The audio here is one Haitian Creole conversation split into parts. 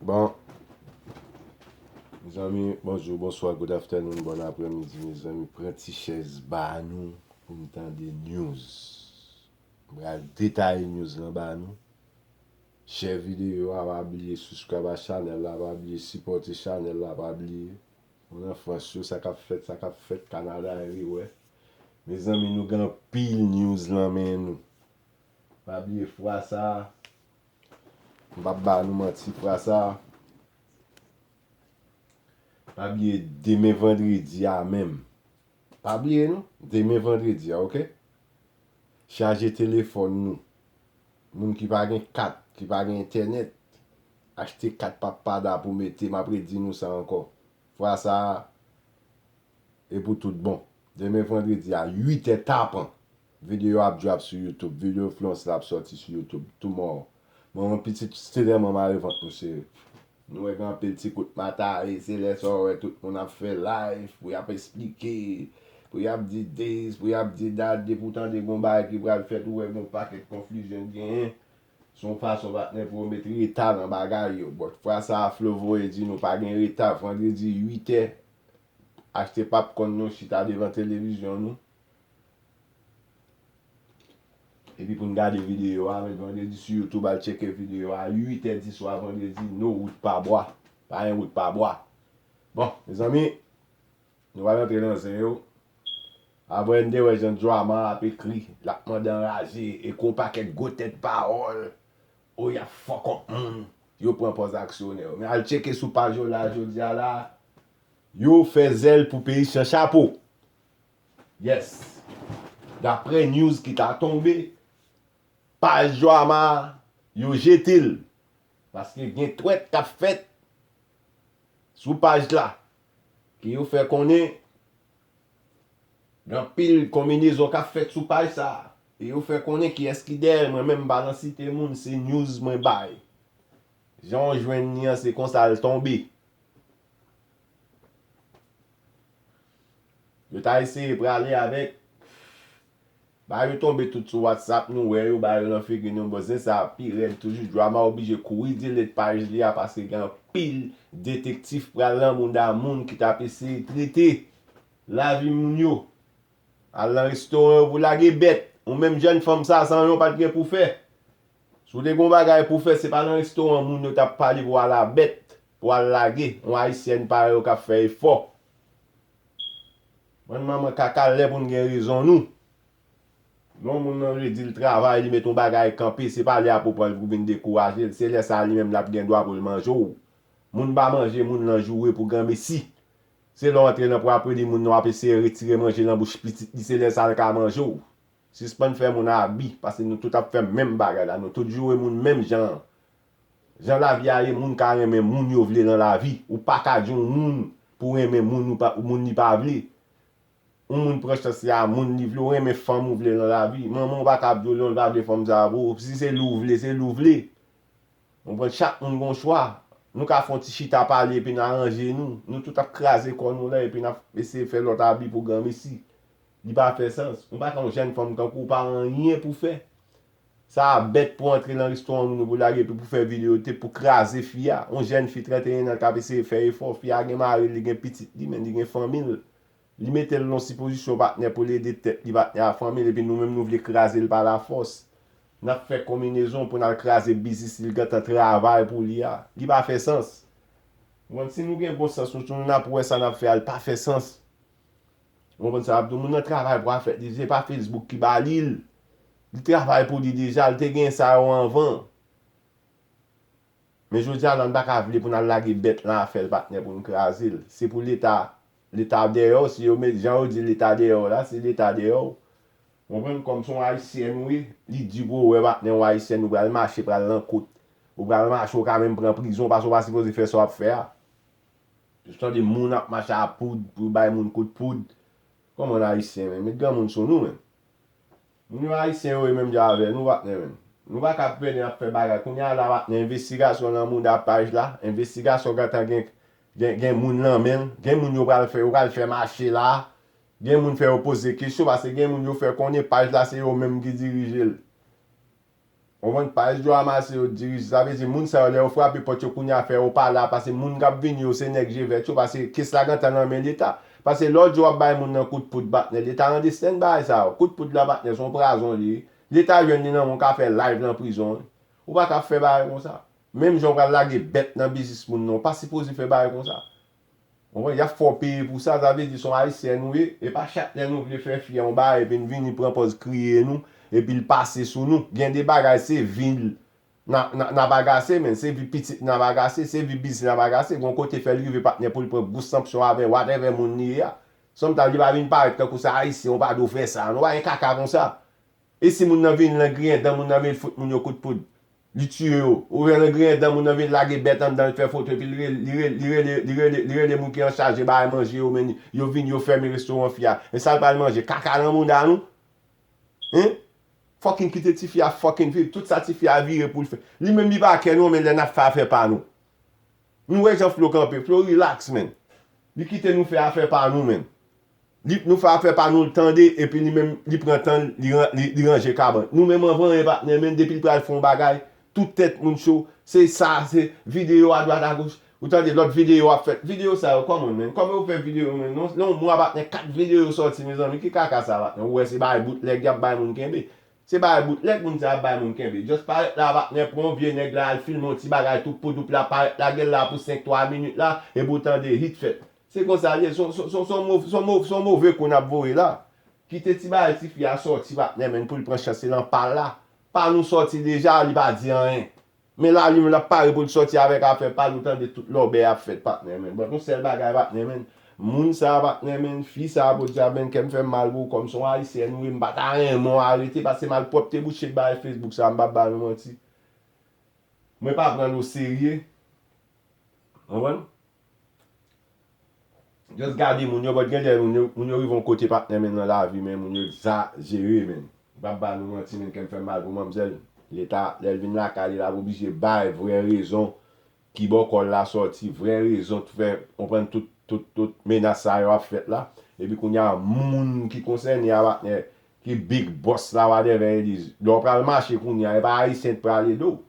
Bon, mes amis, bonjour, bonsoir, good afternoon, bon après-midi, mes amis. Prenez une chaise bas nous pour nous entendre des news. Bref, détail news là bas nous. Share vidéo, pas oublier subscribe à channel là, pas oublier supporter channel là, pas oublier. On a France, ça qu'a fait Canada everywhere. Mes amis, nous avons pile news là mais nous. Pas oublier fois ça. Baba nous menti fois ça. Pas oublier demain vendredi à même. Pas oublier nous, demain vendredi, ok? Charger téléphone nous. Moun qui pa gen 4, qui pa gen internet, acheter 4 papada pour mettre, m'apre di nous ça encore. Fois ça, et pour tout bon. Demain vendredi à 8h tapant. Vidéo ap drop sur YouTube, vidéo flance la sorti sur YouTube, tout mort. Mon petit style maman arrivant nous c'est nous avons un petit coup de matin, c'est les soirs tout le monde a fait live pour y expliquer, pour y dire this, pour y dire that, pourtant des combats qui vont faire tout un paquet de confusion gain. Son façon va pour mettre retard dans bagaille yo. But fois ça Flovo et dit nous pas gain retard vendredi 8h acheter popcorn nous chita devant télévision nous. Et puis pour nous regarder vidéo avec vendredi sur YouTube à checker vidéo à 8h du soir vendredi no route pas bois. Pas un route pas bois. Bon, les amis, nous allons entrer dans zéro. Après une ouais un drama a écrit, la demande enragé et qu'on paquet de goûter de parole. Oh, ya fuck up moun. Yo prend pos actionnaire. Mais al checker sous page là, je dis là, yo fait zèle pour pays sans chapeau. Yes. D'après news qui t'a tombé, page Joama, yo jetil. Parce que gen tweet qu'a fait sous page là. Qui yo fait connaître dans pile combinaison qu'a fait sous page ça. Et yo fait connaître qui est-ce qui derrière moi même balance cité moun, c'est news moi bay. Jean joindre c'est comme ça le tomber. Je t'ai essayé pour aller avec. Bah, je tombe tout sur WhatsApp, nous, ouais, bah, on fait que nous, besoin ça, pire, toujours, drama obligé courir, dire les pages là, parce qu'il y a un pile détective pour aller dans le monde qui t'a essayé de traiter la vie moun. À un restaurant, vous la bête. Ou même jeune femme, ça, sans rien, pas de pour faire. Si vous avez des bagages pour faire, c'est pas dans le restaurant, moun, t'a parlé pour aller la bête, pour aller laguer. On haïtien, par au fait effort. Moi, maman, kaka, lè pour nous raison, nous. Non, moun nan dit le travail, il met ton bagage campé, c'est pas là pour venir décourager, c'est là ça lui-même la bien droit pour le manger. Moun ba manger, moun nan jouer pour grand messi. C'est l'entrée dans pour après moun nan essayer retirer manger dans bouche petite, c'est là ça ka manger. Si c'est pas faire mon habit parce que nous tout a fait même bagage là, nous tout jouer moun même genre. Jean la vie a moun ka aimer moun yo vle dans la vie ou pas ka djon moun pour aimer moun ou pas moun ni pas vle. Un moun proche c'est à moun ni vle aimer femme ou vle dans la vie. Maman pas cap de l'on va de femme ça si c'est l'ouvle, c'est l'ouvle. On prend chaque moun gon choix. Nous ka font ti chita parler puis arranger nous. Nous tout a craser comme nous là et puis n'a essayer faire l'autre habit pour grand ici. Il pas fait sens. On pas quand jeune femme quand pas rien pour faire. Ça bête pour entrer dans l'histoire nous pour la pour faire vidéo pour craser fia. On jeune fille 31 ans qui essayer faire effort fia gen mari, li gen petite, li men li gen famille. Li mette le non supposition partenaire pour l'aider tête, li partenaire à famille et puis nous-mêmes nous voulons craser par la force. N'a fait combinaison pour nous craser business, il gâte travail pour l'IA. Il pas fait sens. Bon, si nous avons bon sens, nous n'a pour ça n'a fait pas fait sens. On pense ça tout le monde travail pour faire, c'est pas Facebook qui ba l'île. Il travaille pour lui déjà, il te gagne ça en avant. Mais je dis à l'on pas vle pour nous laguer bête là faire partenaire pour nous craser. C'est pour l'État. L'État dehors, si on met gens dit l'État dehors là, c'est l'État dehors. On prend comme son haïtien oui, il dit bon ouais partenaire haïtien nous va marcher pour aller en côte. Ou va marcher quand même prendre prison parce qu'on va supposer faire ça à faire. Juste des moun a marcher à poudre pour bailler moun coup de poudre. Comme on haïtien mais grand moun sont nous même. Nous haïtiens eux même avec nous partenaire même. Nous va pas faire bagarre. Qu'on y a la investigation dans monde à page là, investigation gata gen moun nan men, gen moun yo pral faire marcher là, gen moun faire poser question parce que gen moun yo faire connaître page là c'est eux même qui dirige. On va pas jouer à masser au dirige, ça veut dire moun sa le frappe pour tu kounya faire ou pas là parce que moun k'ap vini au Sénèg vet parce que qu'est-ce la ganta nan men l'état. Parce que l'autre jour bay moun nan coup de poudre batne, l'état en stand by ça. Coup de poudre la batne son prison li. L'état vient nan mon ka faire live dans prison. Ou pas ka faire bail comme ça. Même j'on va laguer bête dans business moun non, pas supposé faire bail comme ça. On y a fort payer pour ça, ça veut dire son haïtien nous et pas chaque nous qui fait fier en bas et puis venir prendre pause crier nous et puis il passer sous nous. Gen des bagages c'est ville n'a bagassé mais c'est vie petit n'a bagassé, c'est vie business n'a bagassé, gon côté fait lui partenaire pour prendre gros sanction avec whatever mon ni a. Somme ta li va venir paraître comme ça haïtien on pas do faire ça, on va un caca comme ça. Et si moun nan vin nan grien dans moun nan vin foot moun yo coup de poudre. Li tue yo, ou ven nan grien dan moun nan vin lage bet an dan fè foto puis li moun ki an charge ba manger yo men yo vin yo ferme restaurant fia. Et ça pas manger kaka nan moun dan nou. Hein? Fucking kite ti fia fucking vivre, tout ça ti fia vire pour le faire. Li même li ba ken nou men le n'a fait par nous. Nous ouais Jean Flo campé, Flo relax men. Li kite nous fait affaire par nous men. Li nous fait affaire par nous le tande et puis li même li prend temps li ranger carbone. Nous même en vendre partenaire men depuis pral font bagay. Tout tête moun show, c'est ça, c'est vidéo à droite à gauche. Vous entendez l'autre vidéo à fait. Vidéo ça, comment men? Comment vous faites vidéo men? Non, moi batne 4 vidéos sorti mes amis, qui kaka ça batne? Ouais, c'est ba bootleg y a ba moun kembe. C'est ba bootleg moun ça ba moun kembe. Just paraît là batne pour un vieux nèg là, il filme un petit bagage tout pour double la paraît la gueule là pour 5-3 minutes là et vous entendez hit fait. C'est comme ça, son mauvais qu'on a voyé là. Qui te ti ba ti fi a sorti batne men pour le prendre chasser dans par là. Pas nous sortir déjà, il va dire rien. Mais là, il n'a pas pour sortir avec affaire, pas le temps de tout l'obé a fait, partenaire. Bon, nous, c'est le bagage, partenaire. Moun ça, partenaire, fille ça, pour dire, qui me fait mal, comme son haïtien, nous, il me bat rien, moi, arrêtez, parce que mal propre, t'es bouché par Facebook, ça, m'a pas menti. Moi, pas prendre au sérieux. Vous voyez? Juste garder moun yo, votre gars, moun yo, ils vont côté partenaire dans la vie, mais moun yo, exagéré, men. Baba nous menti men qui me fait mal pour mademoiselle. L'état, l'elvin là, quand il a obligé bail vraie raison qui bon la sorti, vraie raison tout fait, on prend tout menace ça a fait là. Et puis qu'on y a moun qui concerne y a qui big boss là whatever ils donc pral marcher qu'on y a pas haïtien pour aller d'eau.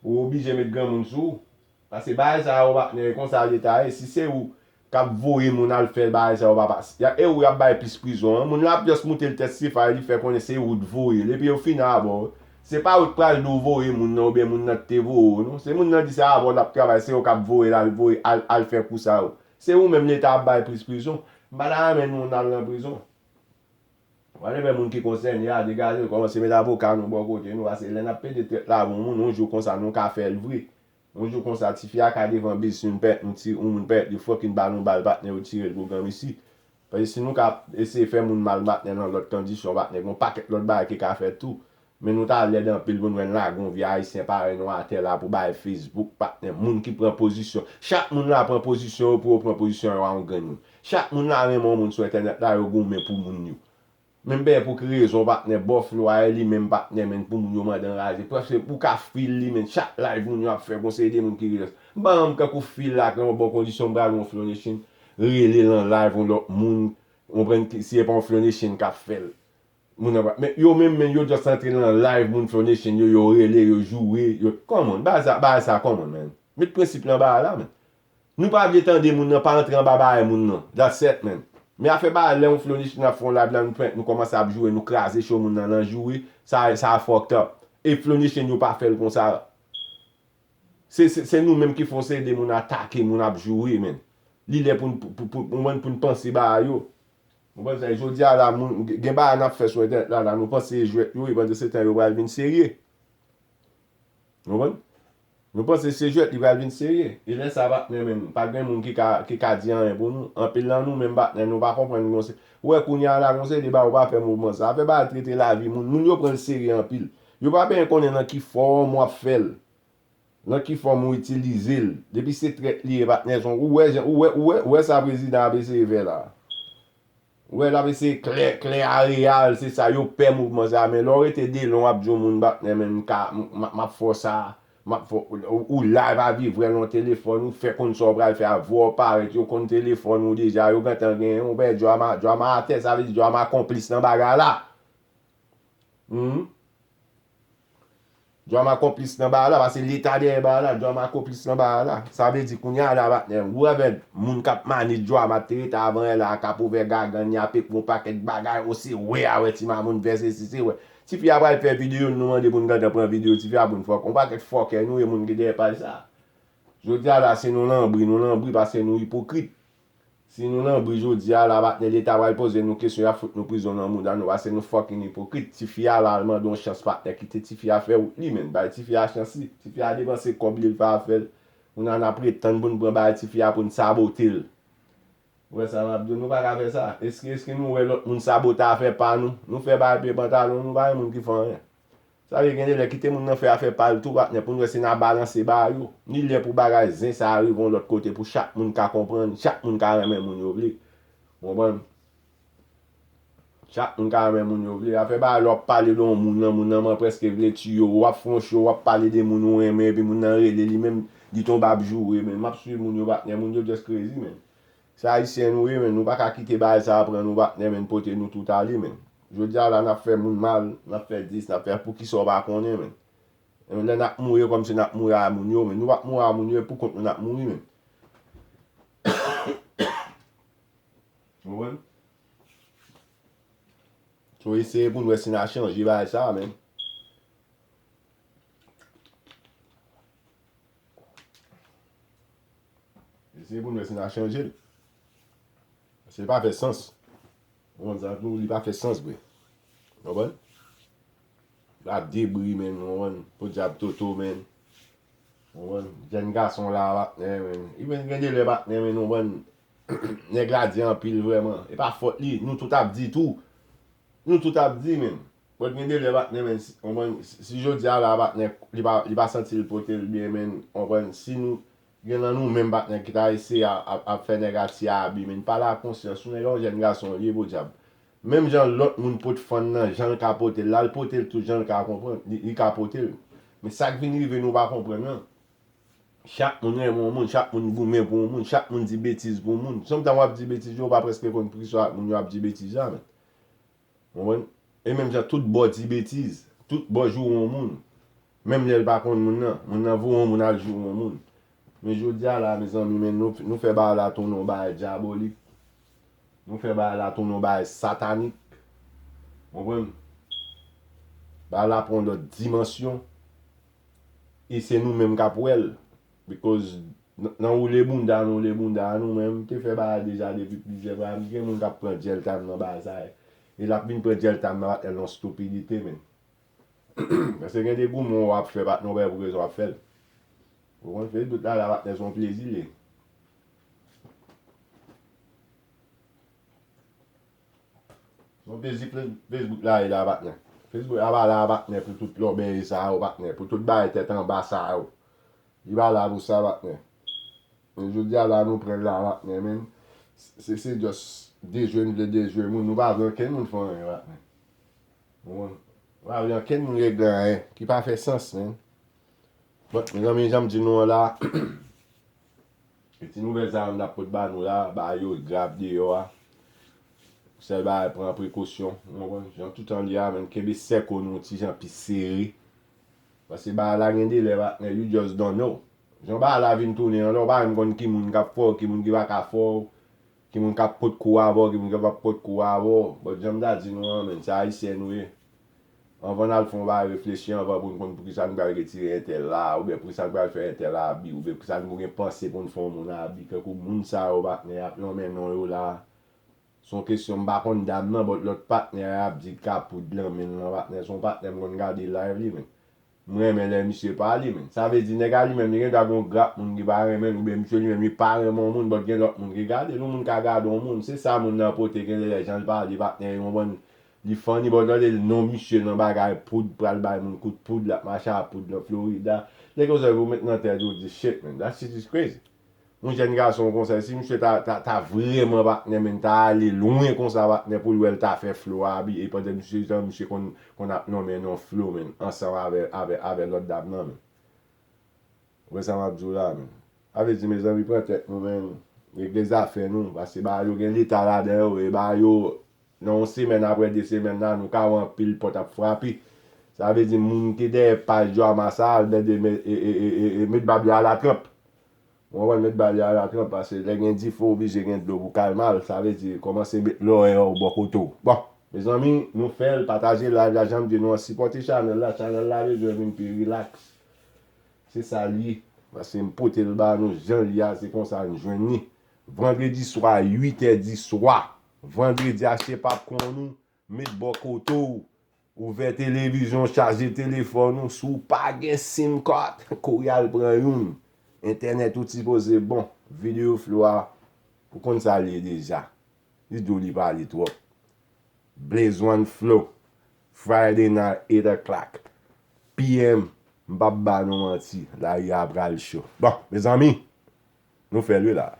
Ou obligé mettre grand moun sous parce que bail ça va comme ça l'état si c'est où k'ap voye moun al fè bay sa ou pa pas. Ya e ou y a bay plus prison. Moun la just monter le test si fa li fè konnen se ou voye. Et puis au final bon, c'est pas ou pral nou voye moun nan ou bien moun nan te voye non. C'est moun nan di sa bon la travail c'est ou k'ap voye la voye al fè pour ça ou. C'est ou même l'état bay plus prison. Mbala men moun nan la prison. Wale men moun ki konsen ya dégagé comment se met avocat nou bon côté nous parce que l'en a payé de tête là bon moun joue comme ça nous ka fè le vrai. On joue comme ça, si fia ka devant bis une pète, une pète, de fucking ballon balle batne ou tirer le programme ici. Parce que si nous ka essayer faire moun mal batne dans l'autre condition batne, bon paquet l'autre bail qui ka fait tout. Mais nous ta l'aide dans pile bon là, gon via haïtien pareil nous à terre là pour bail Facebook batne, moun qui prend position. Chaque moun là prend position pour prendre position en gagne. Chaque moun là même moun sur internet là yo goumé pour moun yo. Même bien pour créer son partenaire bof là lui même partenaire men pour moun yo mandan rager parce que pour ka fil li men chaque live moun yo a fait conseiller des moun qui reste bam ka ko fil là en bonne condition bral on flonation relé dans live on l'autre moun on prend si pas on flonation ka fait moun mais yo même yo just entrer dans live moun flonation yo relé yo jouer yo comment ba ça comment man met principe là bas là man nous pas bien tendre moun nan pas entrer en baba moun nan that's it man. Mais a fait pas là on flonish dans fond là blanc nous commence à jouer nous craser show moun nan jouer ça a fucked up et flonish nous pas faire comme ça c'est nous même qui font c'est des moun attaquer moun a jouer men li est pour nous penser ba yo on va dire jodi a là moun gen ba n'a fait sur là nous penser jouer yo pendant ce temps yo va venir sérieux nous pensons que c'est jeu qui va venir sérieux. Et là, ça va même. Pas de monde qui a dit rien pour nous. En pile là, nous même nous pas comprendre. Ouais, qu'on y a là, on sait des on va faire mouvement. Ça fait pas traiter la vie. Nous yo prendre sérieux en pile. Yo pas bien connaître dans qui forme moi faire. Dans qui forme utiliser. Depuis c'est traite lié partenaire son ouais ça président ABC vers là. Ouais là c'est clair aréal, c'est ça yo perd mouvement ça mais l'aurait été des long abjo moun partenaire même ma force ça. Ou la va vivre dans téléphone ou fait qu'on soit bral faire voir paraître yo kon téléphone ou déjà yo gantan gen on ben drama tête ça veut dire drama complice dans bagarre là. Jwa ma komplis nan ba la, parce l'Etat de ba la, jwa ma komplis nan ba la. Sa ve di koun ya la batne, ou ave moun kap mani jwa materi ta avan la, kap ouve gagan, nyapik moun paket bagay, osi we a we ti ma moun verse si we. Ti fi apal fe video, nou mande pou nou gade pran video, ti fi apon fok, on paket fok nou e moun gede pal sa. Jodi a la, se nou lambri parce nou hipokrit. Si nou lambri jodi a la batne, l'Etat wale pose nou kesyon ya foute nou prison nan moun dan nou, parce nou fucking hipokrit. Ti fi a la alman don chans patne kite, ti fi a fe ou li men, bay ti fi a chansi. Ti fi a devanse kob li fa a fel. On an apre tan bon pran bay ti fi a pou nou sabotil. Ouwe sa mabdou, nou pa ka fe sa. Eske nou we lot moun sabota a fe pa nou? Nou fe bay pe pantalon, nou bay moun ki fan yon. Sa ve gen de le kite moun nan fe a fe pal tou batne pou nou wese nan balanse ba yo. Ni le pou bagay zin sa arrivon lot kote pou chak moun ka kompren, chak moun ka remen moun yo vle. Bon. Chak moun ka remen moun yo vle. A fe ba lop pale don moun nan man preske vle tu yo, wap fonsho, wap pale de moun yo remen, pi moun nan rele li men di ton babjou men. Map suye moun yo batne, moun yo just crazy men. Sa isen nou men, nou baka kite bay sa apren nou batne men pote nou tout ali men. Jodi a la nap fè moun mal, nap fè dis, nap fè pou ki so ba konen men. Men le nap mouye kom se nap mouye a moun yo men. Nou bak mouye a moun yo pou kont nou nap mouye men. Ouwen? So ese pou nou esi na chanji ba sa men. Ese pou nou esi na chanji. Se pa fè sens. On zan nou li pa fè sens bre. Ouwen? La debri men, ouwen, pou diab toto men. Ouwen, jen gason la batne men. Iwen gen le batne men, ouwen, neg la di an pil vreman. E pa fote li, nou tout ap di tou. Nou tout ap di men. Pot gen le batne men, ouwen, si jodi a la batne, li pa senti l potel bien men, ouwen, si nou, gen nan nou men batne ki ta ese ap fè negati a abi men. Pa la konsyans, sou negon jen gason li pou diab. Même jan lot moun pot fon nan, jan ka potel, lal potel tout jan ka kompren, li ka potel. Mais sak vin rive nou pa kompren nan. Chak moun moun, chak moun goumen pou moun, chak moun di betiz pou moun. Som tan wap di betiz yo, pa preske kon priso ak moun yo ap di betiz ya men. Moun. Et même jan tout bo di betiz, tout bo jou moun. Même lèl pa kon moun nan vou moun al jou moun. Mais jodi a la, mes amis, men nou fe ba la ton nou ba diabolik. Nou fe ba la ton nou ba satanik. Mwen. Ba la pon lot dimensyon. E se nou menm kap wel. Because nan ou le bunda nou menm. Te fe ba deja depi plize ba. Gen moun kap pren gel tam nan ba sa. E la pin pren gel tam nan bat el nan stupidite men. Se gen de goun moun wap fe bat nou be pou rezon wap fel. Mwen fe dout la bat ne son plezi le. Son Facebook la e la batne. Facebook la batne pou tout l'obè sa ou batne. Pou tout ba etet an ba sa ou. I ba la pou sa batne. Men jodi a la nou pren la batne men. Se just dejwen moun. Nou ba vyan ken moun fon yon batne. Nou ba vyan ken moun reglan yon. Ki pa fe sens men. But men jam di nou la. E ti nou vez an la pot ba nou la. Ba yo grab di yo a. Sel ba pren prekosyon. Jan tout an li a men kebe seko nou ti jan pi seri. Pase ba la gen de le batne, you just don't know. Jan ba la vin toune an, ba yon kon ki moun kap for, ki moun ki baka for, ki moun kap pot kou avor, ki moun ki baka pot kou avor. But jan da di nou an men, sa isen nou e. An van al fon ba refleksyon, an van pou kon pou ki sa nou ba retire entel la, ou be pou ki sa nou ba fe entel la bi, ou be pou ki sa nou gen pense pou nou fon moun la bi. Kekou moun sa ou batne ap yon men non yo la. Son kesyon mba kon dam nan, bot lot patner ap di kapou dlan men nan patner. Son patner mwen gade live li men. Mwen men le misye pali men. Sa ve di nega li men, gen dagon grap moun ki bare men, ou be misye li men, mi pare mon moun, bot gen lot moun ki gade. Lou moun ka gade mon moun, se sa moun nan pote gen le jan pali patner, yon bon, li fani, bot nan le non misye nan bagay poud pral bay moun, kout poud la, machan poud la, Florida. Le ko se vou met nan tel do di shit men, that shit is crazy. Moun jen gason kon sa, si msye ta vremen batne men, ta ale loin kon sa batne pou lwel ta fe flow abi, e pwede msye kon ap non men non flow men, ansan ave lot dab nan men. Wè sa mabjou la men. Ave di me zan mi pren tek nou men, vek de zafen nou, basi ba yo gen lita la den, e ba yo, nan se men apre de se men nan, nou ka wan pil pot ap frapi. Ça veut dire moun qui des pages de amassage de mettre babli à la trappe. On va mettre babli à la trappe parce que les gens disent faut obligé de l'eau pour calmer. Ça veut dire commencer à mettre l'eau au bokoto. Bon, mes amis, nous faisons partager la jambe de nous supporter channel là je viens plus relax. C'est ça lié parce que me porter le bas nous Jean Lia c'est comme ça nous joindre. Vendredi soir 8h10 soir. Vendredi acheter popcorn nous mettre bokoto. Ouvert télévision, charger téléphone, sous pas de SIM card, Koyal prend une. Internet tout supposé bon, vidéo floa, pour qu'on s'allie déjà. Il doit lui parler trop. Blaze One Flow, Friday night 8 o'clock, PM, m'baba non menti, là il y a le show. Bon, mes amis, nous faisons le là.